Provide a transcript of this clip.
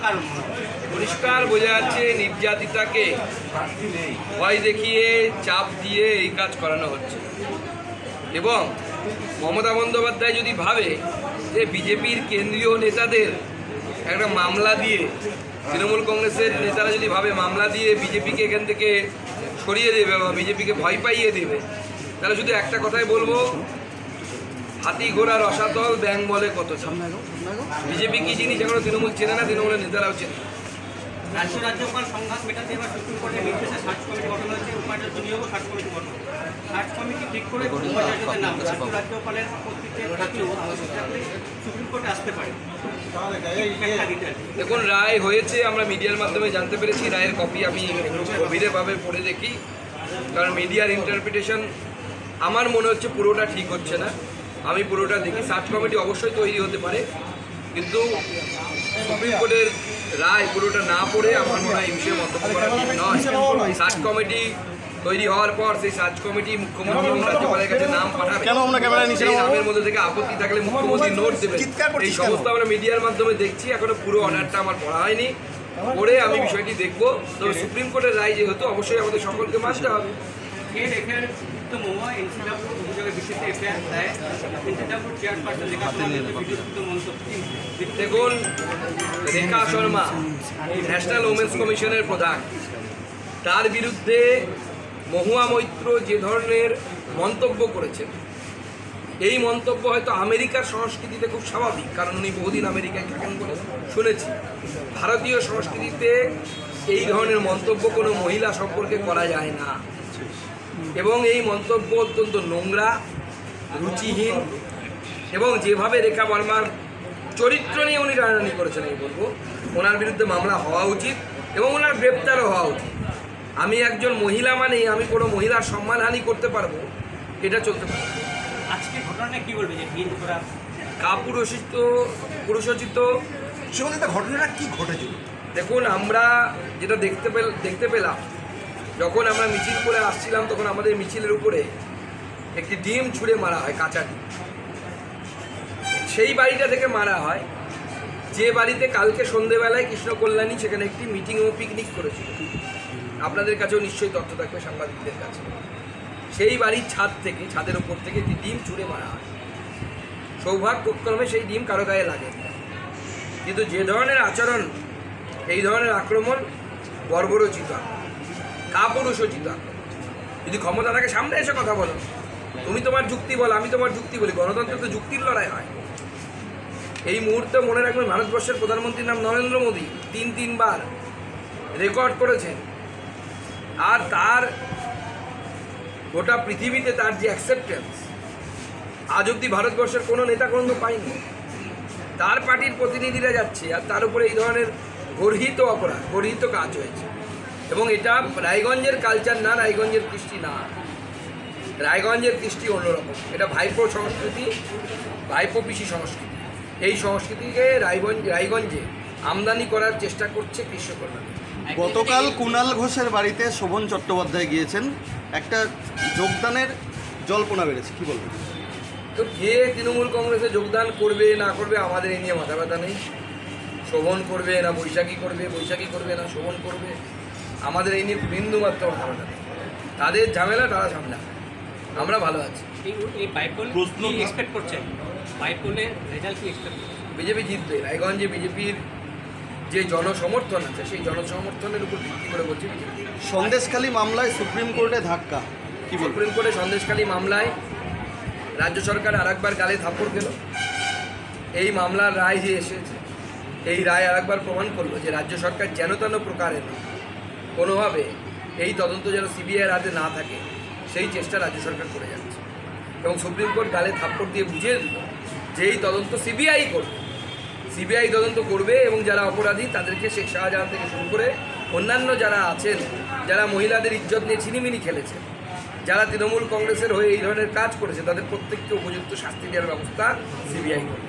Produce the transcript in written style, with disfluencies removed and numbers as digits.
কারণ? পরিষ্কার বোঝা যাচ্ছে নির্যাতিতাকে ভয় দেখিয়ে চাপ দিয়ে এই কাজ করানো হচ্ছে। এবং মমতা বন্দ্যোপাধ্যায় যদি ভাবে যে বিজেপির কেন্দ্রীয় নেতাদের একটা মামলা দিয়ে, তৃণমূল কংগ্রেসের নেতারা যদি ভাবে মামলা দিয়ে বিজেপিকে এখান থেকে সরিয়ে দেবে বা বিজেপিকে ভয় পাইয়ে দেবে, তাহলে শুধু একটা কথাই বলবো, হাতি ঘোড়া রসাতল ব্যাং বলে কত। বিজেপি কি জিনিস এখনো তৃণমূল চেনে না, তৃণমূলের নেতারাও চেনে। রাজ্যপাল সংঘাত মেটাতে এবার সুপ্রিম কোর্টের নির্দেশে সার্চ কমিটি গঠন হয়েছে, উপাচার্য নিয়োগ সার্চ কমিটি গঠন। সার্চ কমিটি ঠিক করে উপাচার্যদের নাম রাজ্যপালের আপত্তিতে থাকলেও সুপ্রিম কোর্টে আসতে পারে। দেখুন, রায় হয়েছে, আমরা মিডিয়ার মাধ্যমে জানতে পেরেছি। রায়ের কপি আমি গভীরভাবে পড়ে দেখি, কারণ মিডিয়ার ইন্টারপ্রিটেশন আমার মনে হচ্ছে পুরোটা ঠিক হচ্ছে না। আমি পুরোটা দেখি। সার্চ কমিটি অবশ্যই তৈরি হতে পারে, কিন্তু সুপ্রিম কোর্টের রায় পুরোটা না পড়ে আমার মনে হয় এই বিষয়ে মন্তব্য করা ঠিক নয়। সার্চ কমিটি তৈরি হওয়ার পর সেই সার্চ কমিটি মুখ্যমন্ত্রী এবং রাজ্যপালের কাছে নাম পাঠাবে। সেই নামের মধ্যে থেকে আপত্তি থাকলে মুখ্যমন্ত্রী নোট দেবে। এই সমস্ত আমরা মিডিয়ার মাধ্যমে দেখছি। এখনো পুরো অর্ডারটা আমার পড়া হয়নি, পড়ে আমি বিষয়টি দেখব। তবে সুপ্রিম কোর্টের রায় যেহেতু, অবশ্যই আমাদের সকলকে মানতে হবে। দেখুন, রেখা শর্মা ন্যাশনাল ওমেন্স কমিশনের প্রধান, তার বিরুদ্ধে মহুয়া মৈত্র যে ধরনের মন্তব্য করেছেন, এই মন্তব্য হয়তো আমেরিকার সংস্কৃতিতে খুব স্বাভাবিক, কারণ উনি বহুদিন আমেরিকায় থাকেন বলে শুনেছি। ভারতীয় সংস্কৃতিতে এই ধরনের মন্তব্য কোনো মহিলা সম্পর্কে করা যায় না, এবং এই মন্তব্য অত্যন্ত নোংরা, রুচিহীন, এবং যেভাবে রেখা বর্মার চরিত্র নিয়ে উনি রাজনীতি করেছেন, আমি বলবো ওনার বিরুদ্ধে মামলা হওয়া উচিত এবং ওনার গ্রেপ্তারও হওয়া উচিত। আমি একজন মহিলা মানেই আমি কোনো মহিলার সম্মানহানি করতে পারবো, এটা চলতে পারে। আজকে ঘটনাটা কি বলবে, যে ভিড় করা পুরুষোচিত ঘটনাটা কি ঘটেছিল? দেখুন, আমরা যেটা দেখতে পেলাম, যখন আমরা মিছিল করে আসছিলাম, তখন আমাদের মিছিলের উপরে একটি ডিম ছুঁড়ে মারা হয়, কাঁচা ডিম। সেই বাড়িটা থেকে মারা হয় যে বাড়িতে কালকে সন্ধেবেলায় কৃষ্ণ কল্যাণী সেখানে একটি মিটিং ও পিকনিক করেছিল। আপনাদের কাছেও নিশ্চয়ই তথ্য থাকবে, সাংবাদিকদের কাছে। সেই বাড়ির ছাদের উপর থেকে একটি ডিম ছুঁড়ে মারা হয়। সৌভাগ্যক্রমে সেই ডিম কারো গায়ে লাগে, কিন্তু যে ধরনের আচরণ, এই ধরনের আক্রমণ বর্বরোচিত, কাপুরুষোচিত আক্রমণ। যদি ক্ষমতা থাকে সামনে এসে কথা বলো, তুমি তোমার যুক্তি বলো, আমি তোমার যুক্তি বলি। গণতন্ত্রে তো যুক্তির লড়াই হয়। এই মুহূর্তে মনে রাখবেন, ভারতবর্ষের প্রধানমন্ত্রীর নাম নরেন্দ্র মোদী, তিনবার রেকর্ড করেছেন। আর তার গোটা পৃথিবীতে তার যে অ্যাকসেপ্টেন্স, আজ অব্দি ভারতবর্ষের কোনো নেতা কোনো পায়নি। তার পার্টির প্রতিনিধিরা যাচ্ছে, আর তার উপরে এই ধরনের গর্হিত অপরাধ, গর্হিত কাজ হয়েছে। এবং এটা রায়গঞ্জের কালচার না, রায়গঞ্জের কৃষ্টি না। রায়গঞ্জের কৃষ্টি অন্যরকম। এটা ভাইপো সংস্কৃতি, ভাইপো পিসি সংস্কৃতি। এই সংস্কৃতিকে রায়গঞ্জে আমদানি করার চেষ্টা করছে কৃষ্ণ কল্যাণ। গতকাল কুণাল ঘোষের বাড়িতে শোভন চট্টোপাধ্যায় গিয়েছেন, একটা যোগদানের জল্পনা বেড়েছে, কি বলবেন? তো কে তৃণমূল কংগ্রেসে যোগদান করবে না করবে আমাদের এই নিয়ে মাথা ব্যথা নেই। শোভন করবে না বৈশাখী করবে, বৈশাখী করবে না শোভন করবে, আমাদের এই নিয়ে বিন্দু মাত্র মাথা ব্যথা নেই। তাদের ঝামেলা তারা সামলা, আমরা ভালো আছি। বিজেপি জিতবে। রায়গঞ্জে বিজেপির যে জনসমর্থন আছে, সেই জনসমর্থনের উপর ভিত্তি করে বলছে বিজেপি। সন্দেশখালী মামলায় সুপ্রিম কোর্টে ধাক্কা, কি বলবেন? সুপ্রিম কোর্টে সন্দেশখালী মামলায় রাজ্য সরকার আরেকবার গালে থাপ্পড় খেল। এই মামলার রায় যে এসেছে, এই রায় আরেকবার প্রমাণ করলো যে রাজ্য সরকার যেন তেন প্রকারের কোনোভাবে এই তদন্ত যেন সিবিআইয়ের হাতে না থাকে, সেই চেষ্টা রাজ্য সরকার করে যাচ্ছে। এবং সুপ্রিম কোর্ট গালে থাপ্পড় দিয়ে বুঝিয়ে দিল যে এই তদন্ত সিবিআই করবে, সিবিআই তদন্ত করবে। এবং যারা অপরাধী তাদেরকে শেখ শাহজাহান থেকে শুরু করে অন্যান্য যারা আছেন, যারা মহিলাদের ইজ্জত নিয়ে ছিনিমিনি খেলেছে, যারা তৃণমূল কংগ্রেসের হয়ে এই ধরনের কাজ করেছে, তাদের প্রত্যেককে উপযুক্ত শাস্তি দেওয়ার ব্যবস্থা সিবিআই করবে।